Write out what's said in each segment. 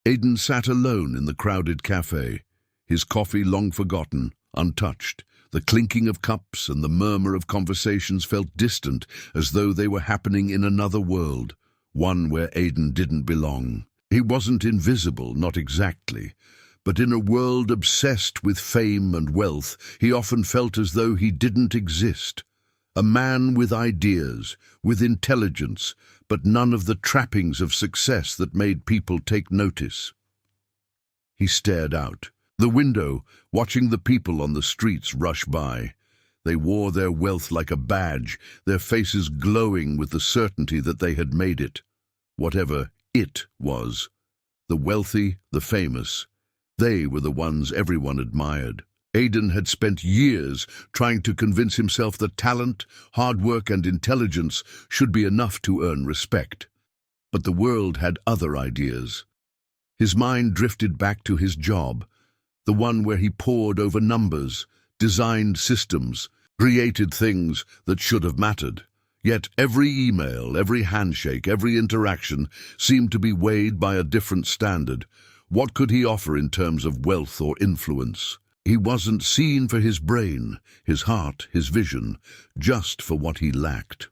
Aidan sat alone in the crowded cafe, his coffee long forgotten, untouched. The clinking of cups and the murmur of conversations felt distant, as though they were happening in another world, one where Aidan didn't belong. He wasn't invisible, not exactly, but in a world obsessed with fame and wealth, he often felt as though he didn't exist. A man with ideas, with intelligence, but none of the trappings of success that made people take notice. He stared out the window, watching the people on the streets rush by. They wore their wealth like a badge, their faces glowing with the certainty that they had made it. Whatever it was, the wealthy, the famous, they were the ones everyone admired. Aidan had spent years trying to convince himself that talent, hard work and intelligence should be enough to earn respect. But the world had other ideas. His mind drifted back to his job, the one where he pored over numbers, designed systems, created things that should have mattered. Yet every email, every handshake, every interaction seemed to be weighed by a different standard. What could he offer in terms of wealth or influence? He wasn't seen for his brain, his heart, his vision, just for what he lacked.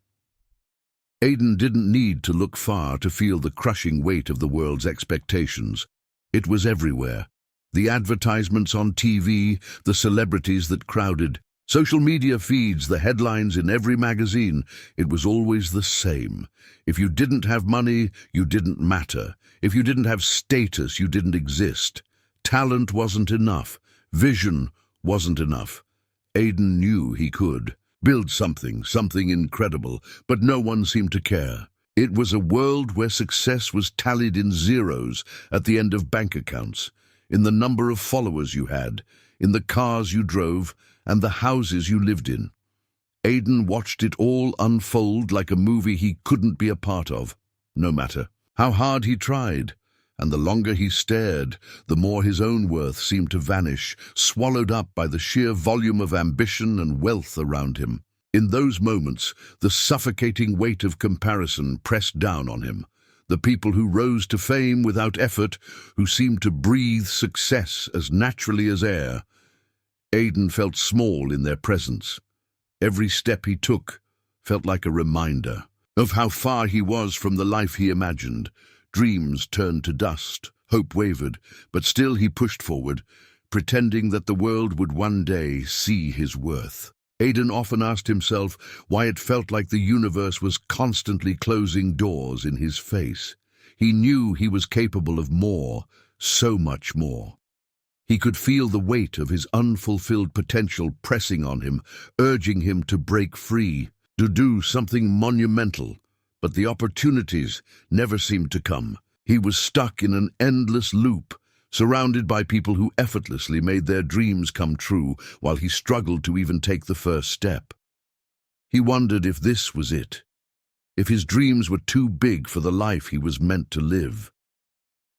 Aidan didn't need to look far to feel the crushing weight of the world's expectations. It was everywhere. The advertisements on TV, the celebrities that crowded, social media feeds, the headlines in every magazine. It was always the same. If you didn't have money, you didn't matter. If you didn't have status, you didn't exist. Talent wasn't enough. Vision wasn't enough. Aidan knew he could build something incredible, but no one seemed to care. It was a world where success was tallied in zeros at the end of bank accounts, in the number of followers you had, in the cars you drove, and the houses you lived in. Aidan watched it all unfold like a movie he couldn't be a part of, no matter how hard he tried. And the longer he stared, the more his own worth seemed to vanish, swallowed up by the sheer volume of ambition and wealth around him. In those moments, the suffocating weight of comparison pressed down on him. The people who rose to fame without effort, who seemed to breathe success as naturally as air. Aidan felt small in their presence. Every step he took felt like a reminder of how far he was from the life he imagined. Dreams turned to dust, hope wavered, but still he pushed forward, pretending that the world would one day see his worth. Aidan often asked himself why it felt like the universe was constantly closing doors in his face. He knew he was capable of more, so much more. He could feel the weight of his unfulfilled potential pressing on him, urging him to break free, to do something monumental. But the opportunities never seemed to come. He was stuck in an endless loop, surrounded by people who effortlessly made their dreams come true, while he struggled to even take the first step. He wondered if this was it, if his dreams were too big for the life he was meant to live.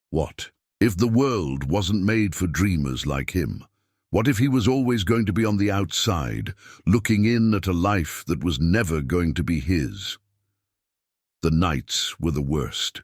What if the world wasn't made for dreamers like him? What if he was always going to be on the outside, looking in at a life that was never going to be his? The nights were the worst.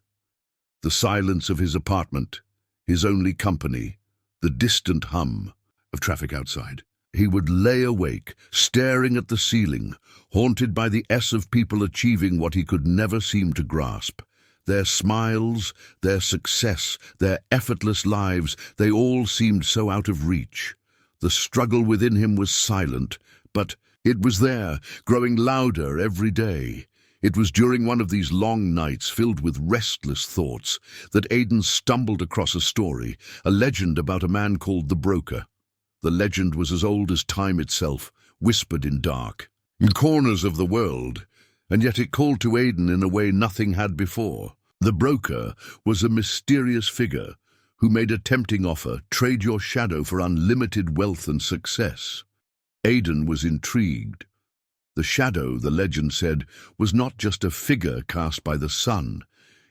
The silence of his apartment, his only company, the distant hum of traffic outside. He would lay awake, staring at the ceiling, haunted by the S of people achieving what he could never seem to grasp. Their smiles, their success, their effortless lives, they all seemed so out of reach. The struggle within him was silent, but it was there, growing louder every day. It was during one of these long nights filled with restless thoughts that Aidan stumbled across a story, a legend about a man called the Broker. The legend was as old as time itself, whispered in dark, in corners of the world, and yet it called to Aidan in a way nothing had before. The Broker was a mysterious figure who made a tempting offer: trade your shadow for unlimited wealth and success. Aidan was intrigued. The shadow, the legend said, was not just a figure cast by the sun.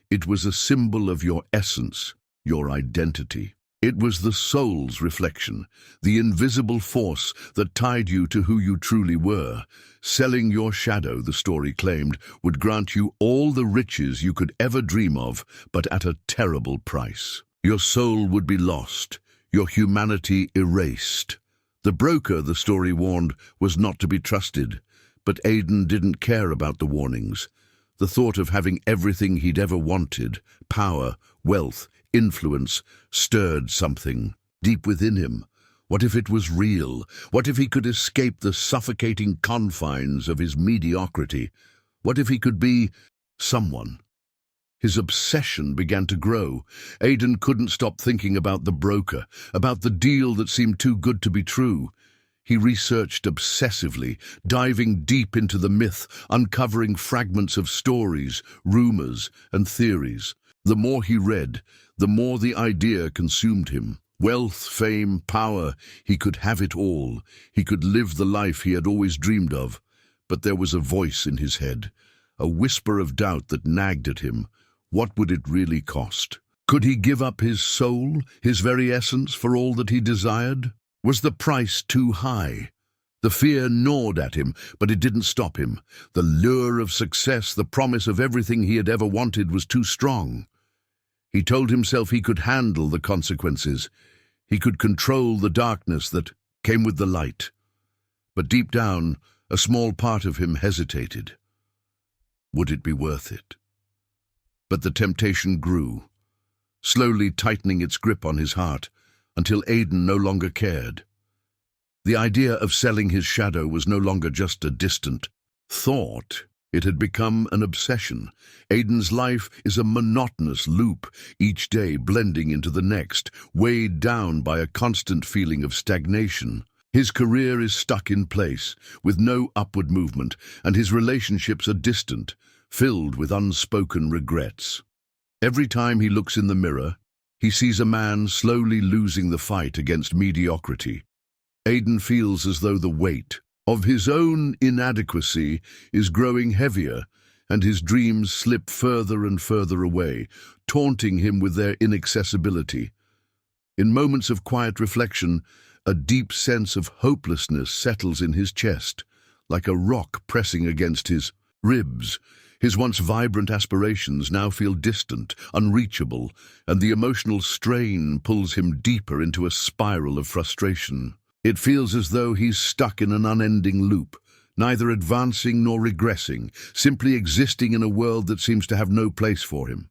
It was a symbol of your essence, your identity. It was the soul's reflection, the invisible force that tied you to who you truly were. Selling your shadow, the story claimed, would grant you all the riches you could ever dream of, but at a terrible price. Your soul would be lost, your humanity erased. The broker, the story warned, was not to be trusted, but Aidan didn't care about the warnings. The thought of having everything he'd ever wanted, power, wealth, influence, stirred something deep within him. What if it was real? What if he could escape the suffocating confines of his mediocrity? What if he could be someone? His obsession began to grow. Aidan couldn't stop thinking about the broker, about the deal that seemed too good to be true. He researched obsessively, diving deep into the myth, uncovering fragments of stories, rumors, and theories. The more he read, the more the idea consumed him. Wealth, fame, power, he could have it all. He could live the life he had always dreamed of. But there was a voice in his head, a whisper of doubt that nagged at him. What would it really cost? Could he give up his soul, his very essence, for all that he desired? Was the price too high? The fear gnawed at him, but it didn't stop him. The lure of success, the promise of everything he had ever wanted, was too strong. He told himself he could handle the consequences. He could control the darkness that came with the light. But deep down, a small part of him hesitated. Would it be worth it? But the temptation grew, slowly tightening its grip on his heart, until Aidan no longer cared. The idea of selling his shadow was no longer just a distant thought. It had become an obsession. Aidan's life is a monotonous loop, each day blending into the next, weighed down by a constant feeling of stagnation. His career is stuck in place, with no upward movement, and his relationships are distant, filled with unspoken regrets. Every time he looks in the mirror, he sees a man slowly losing the fight against mediocrity. Aidan feels as though the weight of his own inadequacy is growing heavier, and his dreams slip further and further away, taunting him with their inaccessibility. In moments of quiet reflection, a deep sense of hopelessness settles in his chest, like a rock pressing against his ribs. His once vibrant aspirations now feel distant, unreachable, and the emotional strain pulls him deeper into a spiral of frustration. It feels as though he's stuck in an unending loop, neither advancing nor regressing, simply existing in a world that seems to have no place for him.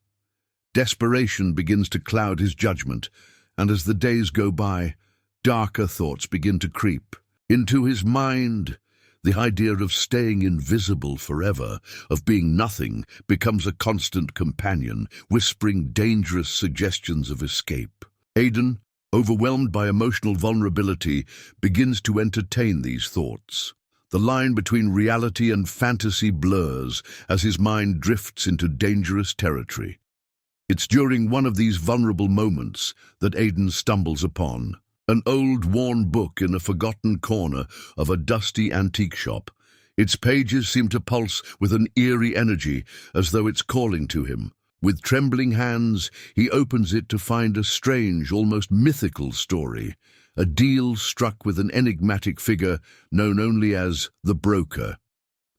Desperation begins to cloud his judgment, and as the days go by, darker thoughts begin to creep into his mind. The idea of staying invisible forever, of being nothing, becomes a constant companion, whispering dangerous suggestions of escape. Aidan, overwhelmed by emotional vulnerability, begins to entertain these thoughts. The line between reality and fantasy blurs as his mind drifts into dangerous territory. It's during one of these vulnerable moments that Aidan stumbles upon an old, worn book in a forgotten corner of a dusty antique shop. Its pages seem to pulse with an eerie energy, as though it's calling to him. With trembling hands, he opens it to find a strange, almost mythical story, a deal struck with an enigmatic figure known only as the broker.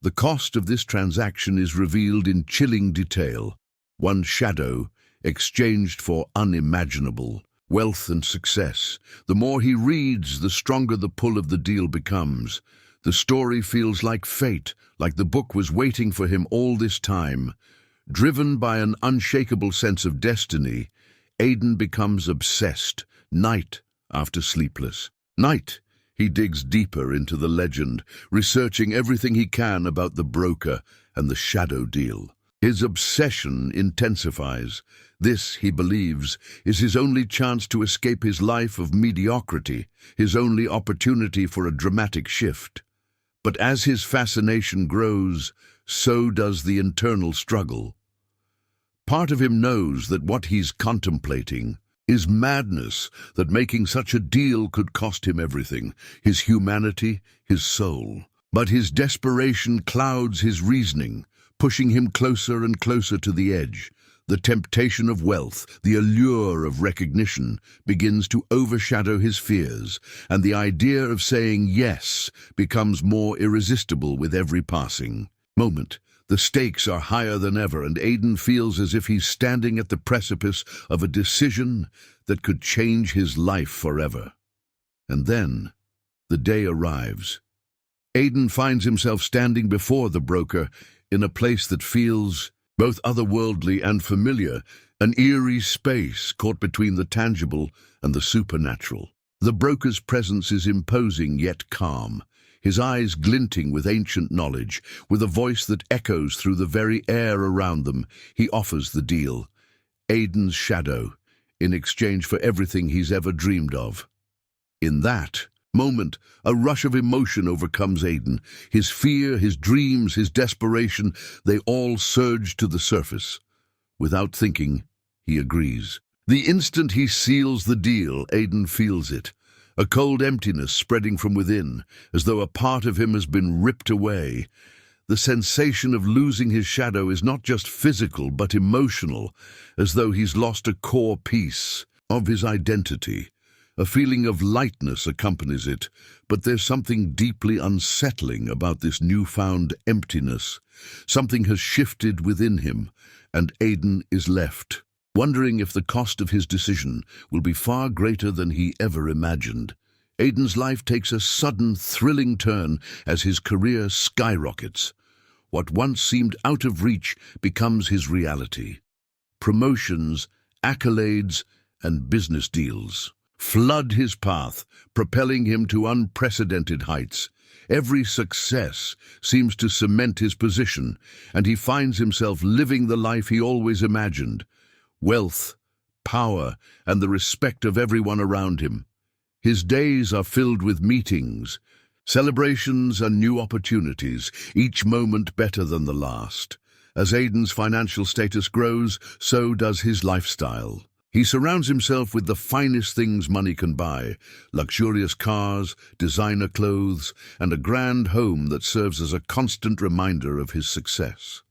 The cost of this transaction is revealed in chilling detail. One shadow exchanged for unimaginable wealth and success. The more he reads, the stronger the pull of the deal becomes. The story feels like fate, like the book was waiting for him all this time. Driven by an unshakable sense of destiny, Aidan becomes obsessed, night after sleepless night. He digs deeper into the legend, researching everything he can about the broker and the shadow deal. His obsession intensifies. This, he believes, is his only chance to escape his life of mediocrity, his only opportunity for a dramatic shift. But as his fascination grows, so does the internal struggle. Part of him knows that what he's contemplating is madness, that making such a deal could cost him everything, his humanity, his soul. But his desperation clouds his reasoning, pushing him closer and closer to the edge. The temptation of wealth, the allure of recognition, begins to overshadow his fears, and the idea of saying yes becomes more irresistible with every passing moment. The stakes are higher than ever, and Aidan feels as if he's standing at the precipice of a decision that could change his life forever. And then, the day arrives. Aidan finds himself standing before the broker in a place that feels both otherworldly and familiar, an eerie space caught between the tangible and the supernatural. The broker's presence is imposing yet calm, his eyes glinting with ancient knowledge. With a voice that echoes through the very air around them, he offers the deal: Aidan's shadow, in exchange for everything he's ever dreamed of. In that moment, a rush of emotion overcomes Aidan. His fear, his dreams, his desperation, they all surge to the surface. Without thinking, he agrees. The instant he seals the deal, Aidan feels it. A cold emptiness spreading from within, as though a part of him has been ripped away. The sensation of losing his shadow is not just physical, but emotional, as though he's lost a core piece of his identity. A feeling of lightness accompanies it, but there's something deeply unsettling about this newfound emptiness. Something has shifted within him, and Aidan is left, wondering if the cost of his decision will be far greater than he ever imagined. Aidan's life takes a sudden, thrilling turn as his career skyrockets. What once seemed out of reach becomes his reality. Promotions, accolades, and business deals flood his path, propelling him to unprecedented heights. Every success seems to cement his position, and he finds himself living the life he always imagined: wealth, power, and the respect of everyone around him. His days are filled with meetings, celebrations, and new opportunities, each moment better than the last. As Aidan's financial status grows, so does his lifestyle. He surrounds himself with the finest things money can buy: luxurious cars, designer clothes, and a grand home that serves as a constant reminder of his success.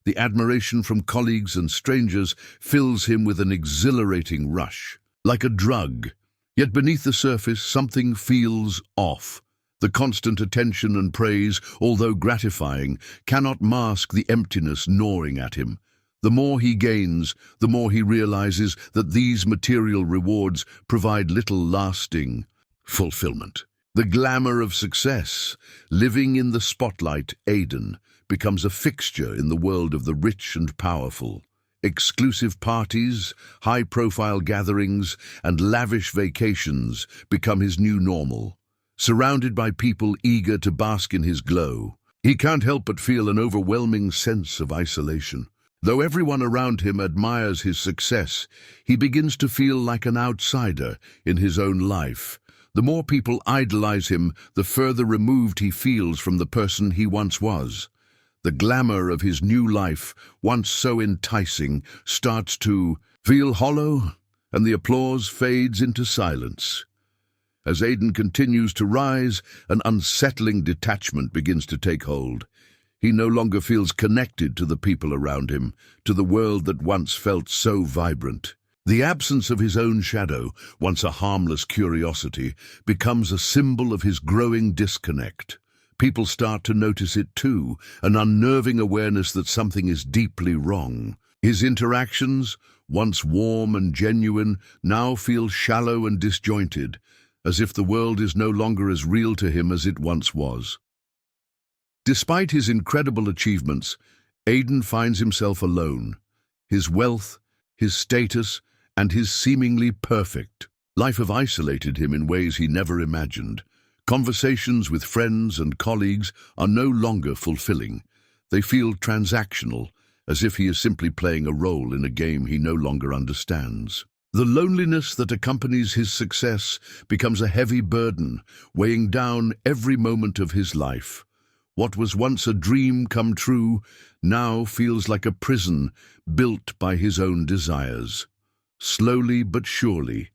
The admiration from colleagues and strangers fills him with an exhilarating rush, like a drug. Yet beneath the surface, something feels off. The constant attention and praise, although gratifying, cannot mask the emptiness gnawing at him. The more he gains, the more he realizes that these material rewards provide little lasting fulfillment. The glamour of success, living in the spotlight, Aidan becomes a fixture in the world of the rich and powerful. Exclusive parties, high-profile gatherings, and lavish vacations become his new normal. Surrounded by people eager to bask in his glow, he can't help but feel an overwhelming sense of isolation. Though everyone around him admires his success, he begins to feel like an outsider in his own life. The more people idolize him, the further removed he feels from the person he once was. The glamour of his new life, once so enticing, starts to feel hollow, and the applause fades into silence. As Aidan continues to rise, an unsettling detachment begins to take hold. He no longer feels connected to the people around him, to the world that once felt so vibrant. The absence of his own shadow, once a harmless curiosity, becomes a symbol of his growing disconnect. People start to notice it too, an unnerving awareness that something is deeply wrong. His interactions, once warm and genuine, now feel shallow and disjointed, as if the world is no longer as real to him as it once was. Despite his incredible achievements, Aidan finds himself alone. His wealth, his status, and his seemingly perfect life have isolated him in ways he never imagined. Conversations with friends and colleagues are no longer fulfilling. They feel transactional, as if he is simply playing a role in a game he no longer understands. The loneliness that accompanies his success becomes a heavy burden, weighing down every moment of his life. What was once a dream come true now feels like a prison built by his own desires. Slowly but surely,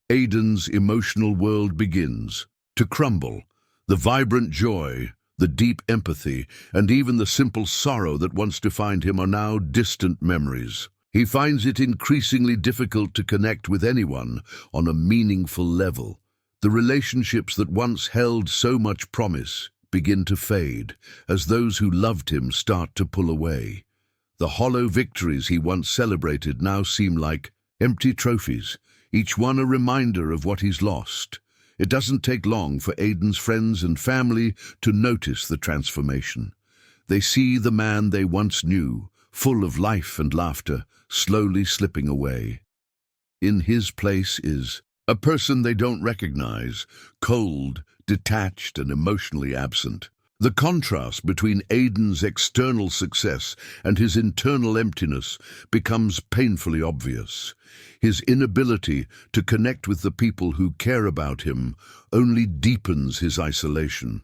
Aidan's emotional world begins to crumble. The vibrant joy, the deep empathy, and even the simple sorrow that once defined him are now distant memories. He finds it increasingly difficult to connect with anyone on a meaningful level. The relationships that once held so much promise begin to fade, as those who loved him start to pull away. The hollow victories he once celebrated now seem like empty trophies, each one a reminder of what he's lost. It doesn't take long for Aidan's friends and family to notice the transformation. They see the man they once knew, full of life and laughter, slowly slipping away. In his place is a person they don't recognize, cold, detached and emotionally absent. The contrast between Aidan's external success and his internal emptiness becomes painfully obvious. His inability to connect with the people who care about him only deepens his isolation.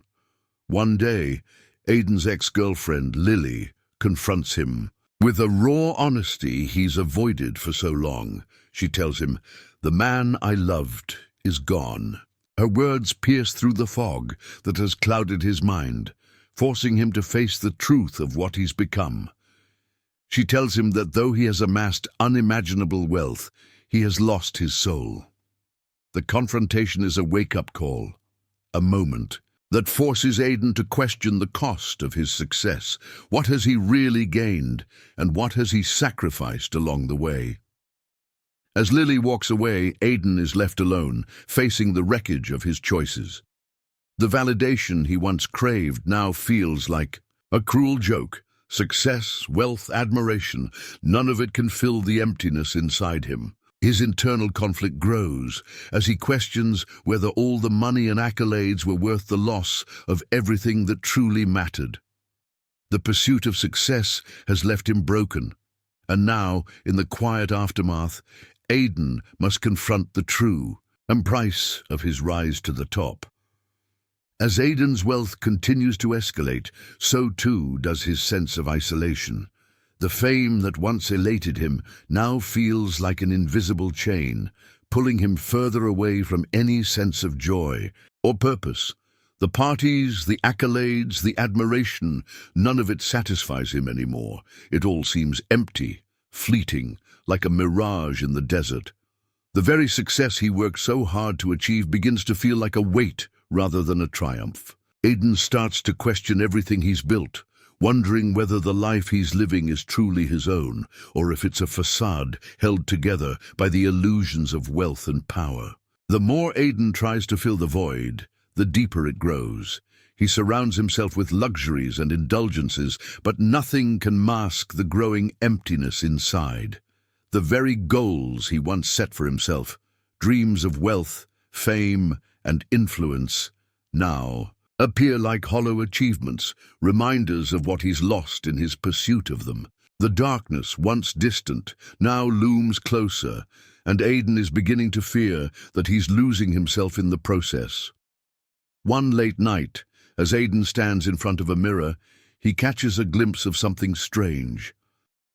One day, Aidan's ex-girlfriend, Lily, confronts him. With a raw honesty he's avoided for so long, she tells him, "The man I loved is gone." Her words pierce through the fog that has clouded his mind, forcing him to face the truth of what he's become. She tells him that though he has amassed unimaginable wealth, he has lost his soul. The confrontation is a wake-up call, a moment that forces Aidan to question the cost of his success. What has he really gained, and what has he sacrificed along the way? As Lily walks away, Aidan is left alone, facing the wreckage of his choices. The validation he once craved now feels like a cruel joke. Success, wealth, admiration, none of it can fill the emptiness inside him. His internal conflict grows as he questions whether all the money and accolades were worth the loss of everything that truly mattered. The pursuit of success has left him broken, and now, in the quiet aftermath, Aidan must confront the true and price of his rise to the top. As Aidan's wealth continues to escalate, so too does his sense of isolation. The fame that once elated him now feels like an invisible chain, pulling him further away from any sense of joy or purpose. The parties, the accolades, the admiration, none of it satisfies him anymore. It all seems empty, fleeting, like a mirage in the desert. The very success he worked so hard to achieve begins to feel like a weight rather than a triumph. Aidan starts to question everything he's built, wondering whether the life he's living is truly his own, or if it's a facade held together by the illusions of wealth and power. The more Aidan tries to fill the void, the deeper it grows. He surrounds himself with luxuries and indulgences, but nothing can mask the growing emptiness inside. The very goals he once set for himself, dreams of wealth, fame, and influence, now appear like hollow achievements, reminders of what he's lost in his pursuit of them. The darkness, once distant, now looms closer, and Aidan is beginning to fear that he's losing himself in the process. One late night, as Aidan stands in front of a mirror, he catches a glimpse of something strange.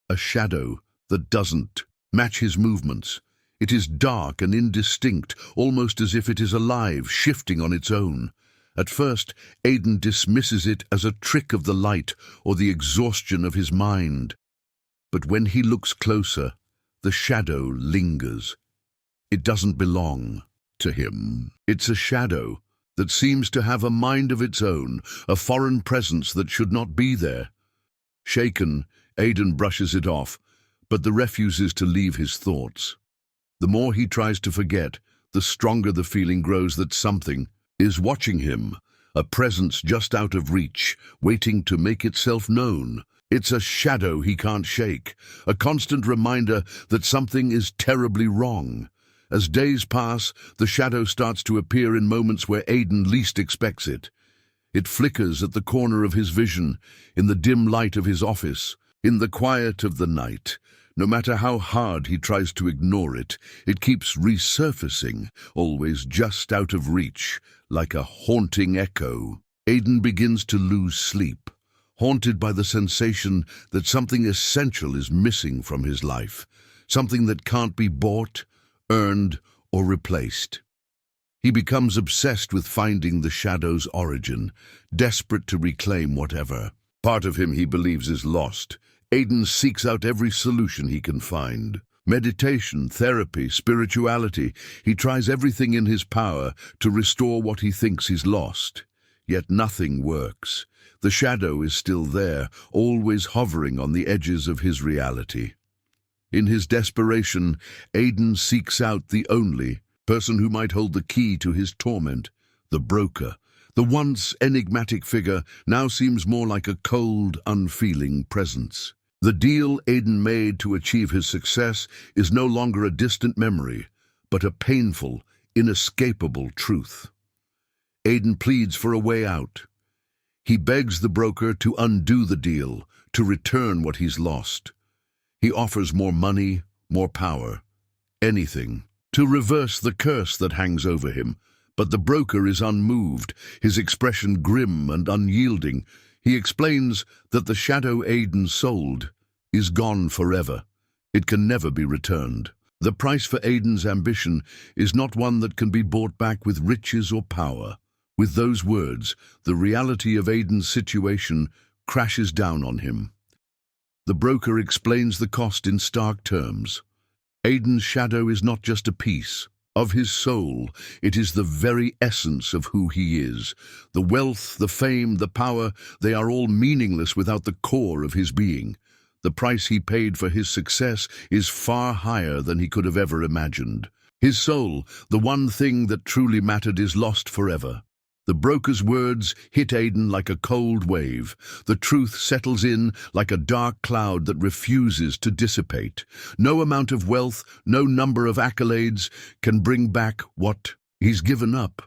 A shadow that doesn't match his movements. It is dark and indistinct, almost as if it is alive, shifting on its own. At first, Aidan dismisses it as a trick of the light or the exhaustion of his mind. But when he looks closer, the shadow lingers. It doesn't belong to him. It's a shadow that seems to have a mind of its own, a foreign presence that should not be there. Shaken, Aidan brushes it off, but refuses to leave his thoughts. The more he tries to forget, the stronger the feeling grows that something is watching him, a presence just out of reach, waiting to make itself known. It's a shadow he can't shake, a constant reminder that something is terribly wrong. As days pass, the shadow starts to appear in moments where Aidan least expects it. It flickers at the corner of his vision, in the dim light of his office, in the quiet of the night. No matter how hard he tries to ignore it, it keeps resurfacing, always just out of reach, like a haunting echo. Aidan begins to lose sleep, haunted by the sensation that something essential is missing from his life, something that can't be bought, earned, or replaced. He becomes obsessed with finding the shadow's origin, desperate to reclaim whatever part of him he believes is lost. Aidan seeks out every solution he can find. Meditation, therapy, spirituality. He tries everything in his power to restore what he thinks he's lost. Yet nothing works. The shadow is still there, always hovering on the edges of his reality. In his desperation, Aidan seeks out the only person who might hold the key to his torment, the broker. The once enigmatic figure now seems more like a cold, unfeeling presence. The deal Aidan made to achieve his success is no longer a distant memory, but a painful, inescapable truth. Aidan pleads for a way out. He begs the broker to undo the deal, to return what he's lost. He offers more money, more power, anything, to reverse the curse that hangs over him. But the broker is unmoved, his expression grim and unyielding. He explains that the shadow Aidan sold is gone forever. It can never be returned. The price for Aidan's ambition is not one that can be bought back with riches or power. With those words, the reality of Aidan's situation crashes down on him. The broker explains the cost in stark terms. Aidan's shadow is not just a piece of his soul, it is the very essence of who he is. The wealth, the fame, the power, they are all meaningless without the core of his being. The price he paid for his success is far higher than he could have ever imagined. His soul, the one thing that truly mattered, is lost forever. The broker's words hit Aidan like a cold wave. The truth settles in like a dark cloud that refuses to dissipate. No amount of wealth, no number of accolades can bring back what he's given up.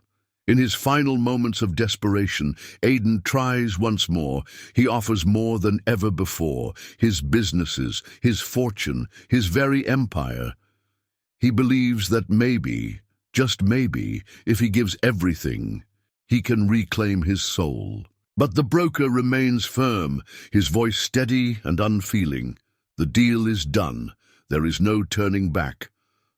In his final moments of desperation, Aidan tries once more. He offers more than ever before. His businesses, his fortune, his very empire. He believes that maybe, just maybe, if he gives everything, he can reclaim his soul. But the broker remains firm, his voice steady and unfeeling. The deal is done. There is no turning back.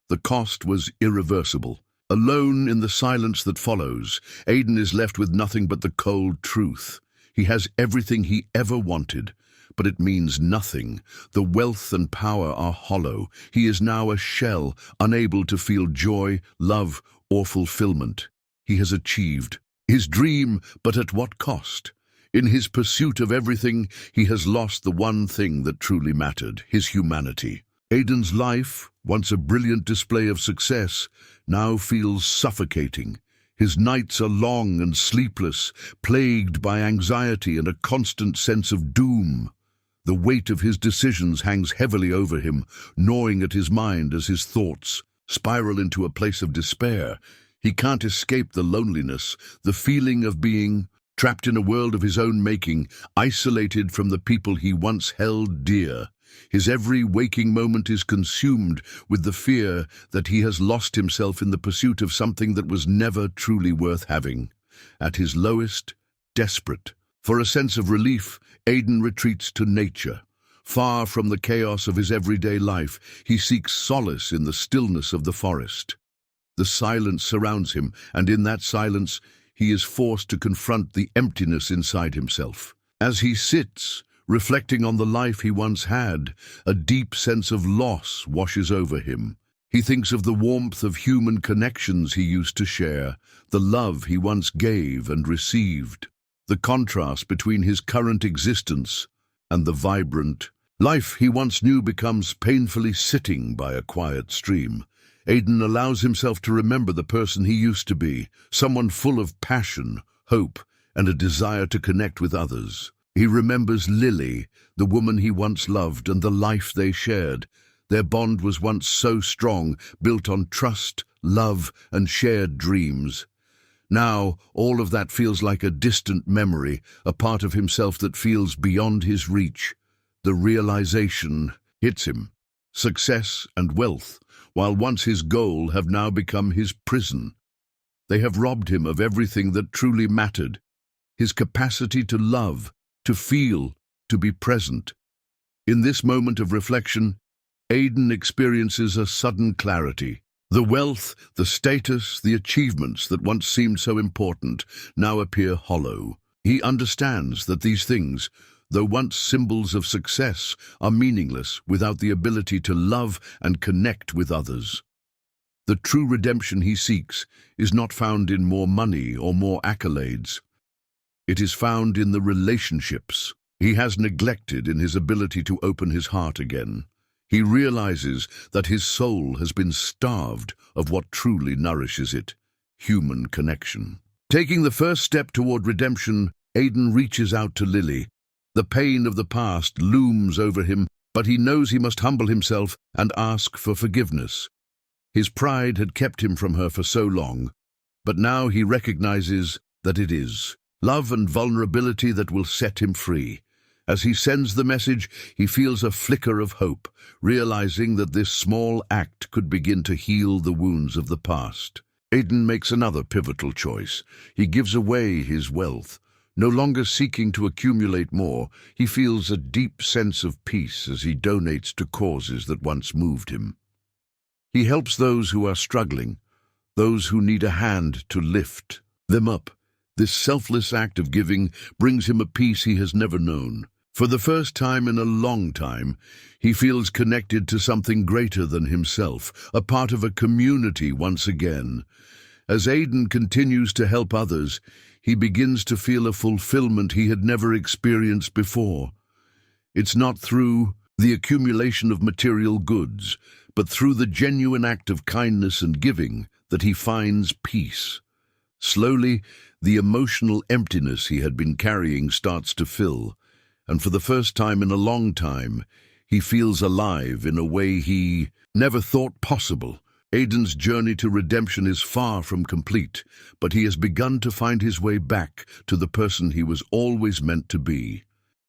The cost was irreversible. Alone in the silence that follows, Aidan is left with nothing but the cold truth. He has everything he ever wanted, but it means nothing. The wealth and power are hollow. He is now a shell, unable to feel joy, love, or fulfillment. He has achieved his dream, but at what cost? In his pursuit of everything, he has lost the one thing that truly mattered, his humanity. Aidan's life, once a brilliant display of success, now feels suffocating. His nights are long and sleepless, plagued by anxiety and a constant sense of doom. The weight of his decisions hangs heavily over him, gnawing at his mind as his thoughts spiral into a place of despair. He can't escape the loneliness, the feeling of being trapped in a world of his own making, isolated from the people he once held dear. His every waking moment is consumed with the fear that he has lost himself in the pursuit of something that was never truly worth having. At his lowest, desperate. For a sense of relief, Aidan retreats to nature. Far from the chaos of his everyday life, he seeks solace in the stillness of the forest. The silence surrounds him, and in that silence, he is forced to confront the emptiness inside himself. As he sits, reflecting on the life he once had, a deep sense of loss washes over him. He thinks of the warmth of human connections he used to share, the love he once gave and received. The contrast between his current existence and the vibrant life he once knew becomes painfully sitting by a quiet stream. Aidan allows himself to remember the person he used to be, someone full of passion, hope, and a desire to connect with others. He remembers Lily, the woman he once loved, and the life they shared. Their bond was once so strong, built on trust, love, and shared dreams. Now, all of that feels like a distant memory, a part of himself that feels beyond his reach. The realization hits him. Success and wealth, while once his goal, have now become his prison. They have robbed him of everything that truly mattered, his capacity to love, to feel, to be present. In this moment of reflection, Aidan experiences a sudden clarity. The wealth, the status, the achievements that once seemed so important now appear hollow. He understands that these things, though once symbols of success, are meaningless without the ability to love and connect with others. The true redemption he seeks is not found in more money or more accolades. It is found in the relationships he has neglected in his ability to open his heart again. He realizes that his soul has been starved of what truly nourishes it, human connection. Taking the first step toward redemption, Aidan reaches out to Lily. The pain of the past looms over him, but he knows he must humble himself and ask for forgiveness. His pride had kept him from her for so long, but now he recognizes that it is love and vulnerability that will set him free. As he sends the message, he feels a flicker of hope, realizing that this small act could begin to heal the wounds of the past. Aidan makes another pivotal choice. He gives away his wealth. No longer seeking to accumulate more, he feels a deep sense of peace as he donates to causes that once moved him. He helps those who are struggling, those who need a hand to lift them up. This selfless act of giving brings him a peace he has never known. For the first time in a long time, he feels connected to something greater than himself, a part of a community once again. As Aidan continues to help others, he begins to feel a fulfillment he had never experienced before. It's not through the accumulation of material goods, but through the genuine act of kindness and giving that he finds peace. Slowly, the emotional emptiness he had been carrying starts to fill, and for the first time in a long time, he feels alive in a way he never thought possible. Aidan's journey to redemption is far from complete, but he has begun to find his way back to the person he was always meant to be.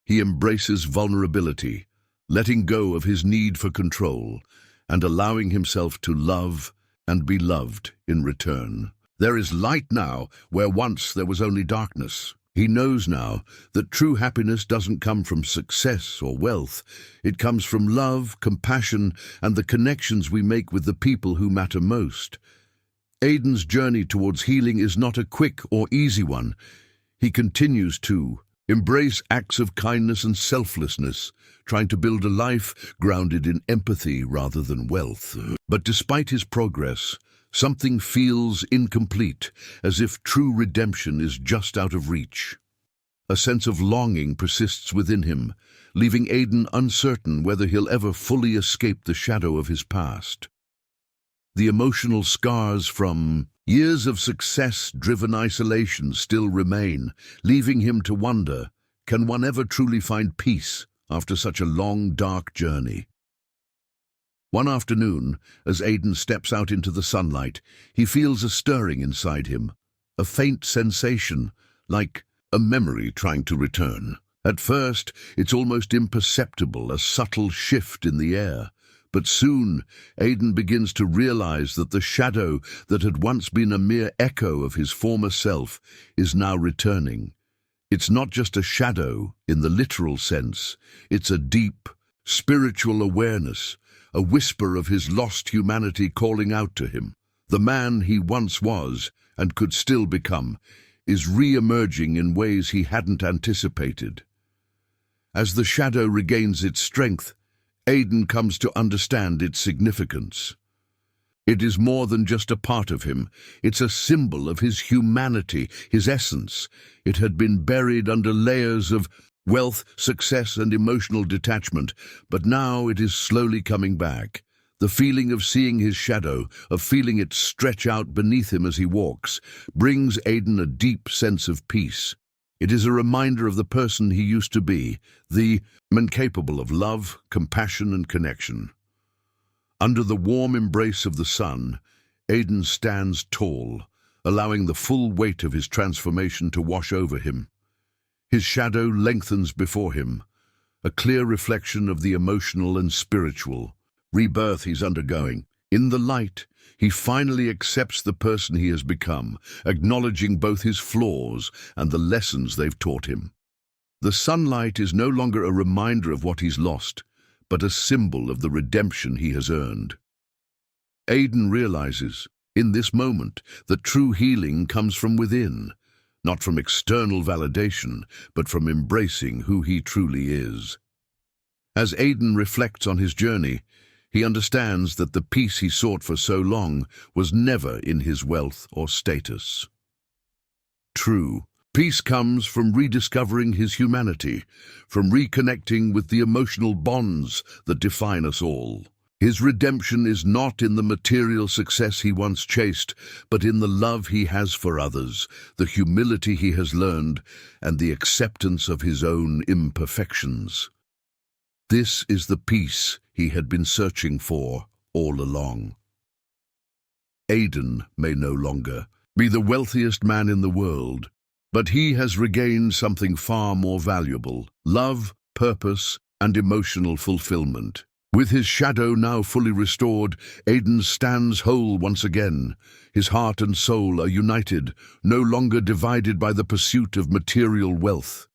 He embraces vulnerability, letting go of his need for control, and allowing himself to love and be loved in return. There is light now where once there was only darkness. He knows now that true happiness doesn't come from success or wealth. It comes from love, compassion, and the connections we make with the people who matter most. Aidan's journey towards healing is not a quick or easy one. He continues to embrace acts of kindness and selflessness, trying to build a life grounded in empathy rather than wealth. But despite his progress, something feels incomplete, as if true redemption is just out of reach. A sense of longing persists within him, leaving Aidan uncertain whether he'll ever fully escape the shadow of his past. The emotional scars from years of success-driven isolation still remain, leaving him to wonder, can one ever truly find peace after such a long, dark journey? One afternoon, as Aidan steps out into the sunlight, he feels a stirring inside him, a faint sensation, like a memory trying to return. At first, it's almost imperceptible, a subtle shift in the air. But soon, Aidan begins to realize that the shadow that had once been a mere echo of his former self is now returning. It's not just a shadow in the literal sense, it's a deep, spiritual awareness, a whisper of his lost humanity calling out to him. The man he once was, and could still become, is re-emerging in ways he hadn't anticipated. As the shadow regains its strength, Aidan comes to understand its significance. It is more than just a part of him. It's a symbol of his humanity, his essence. It had been buried under layers of wealth, success, and emotional detachment, but now it is slowly coming back. The feeling of seeing his shadow, of feeling it stretch out beneath him as he walks, brings Aidan a deep sense of peace. It is a reminder of the person he used to be, the man capable of love, compassion, and connection. Under the warm embrace of the sun, Aidan stands tall, allowing the full weight of his transformation to wash over him. His shadow lengthens before him, a clear reflection of the emotional and spiritual rebirth he's undergoing. In the light, he finally accepts the person he has become, acknowledging both his flaws and the lessons they've taught him. The sunlight is no longer a reminder of what he's lost, but a symbol of the redemption he has earned. Aidan realizes, in this moment, that true healing comes from within, not from external validation, but from embracing who he truly is. As Aidan reflects on his journey, he understands that the peace he sought for so long was never in his wealth or status. True Peace comes from rediscovering his humanity, from reconnecting with the emotional bonds that define us all. His redemption is not in the material success he once chased, but in the love he has for others, the humility he has learned, and the acceptance of his own imperfections. This is the peace he had been searching for all along. Aidan may no longer be the wealthiest man in the world, but he has regained something far more valuable: love, purpose, and emotional fulfillment. With his shadow now fully restored, Aidan stands whole once again. His heart and soul are united, no longer divided by the pursuit of material wealth.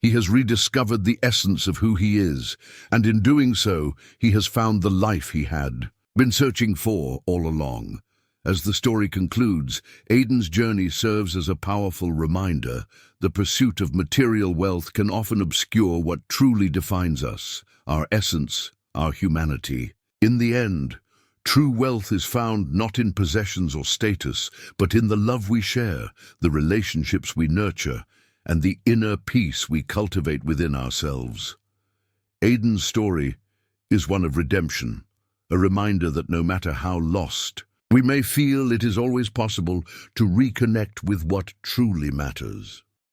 He has rediscovered the essence of who he is, and in doing so, he has found the life he had been searching for all along. As the story concludes, Aidan's journey serves as a powerful reminder. The pursuit of material wealth can often obscure what truly defines us, our essence, our humanity. In the end, true wealth is found not in possessions or status, but in the love we share, the relationships we nurture, and the inner peace we cultivate within ourselves. Aidan's story is one of redemption, a reminder that no matter how lost we may feel, it is always possible to reconnect with what truly matters.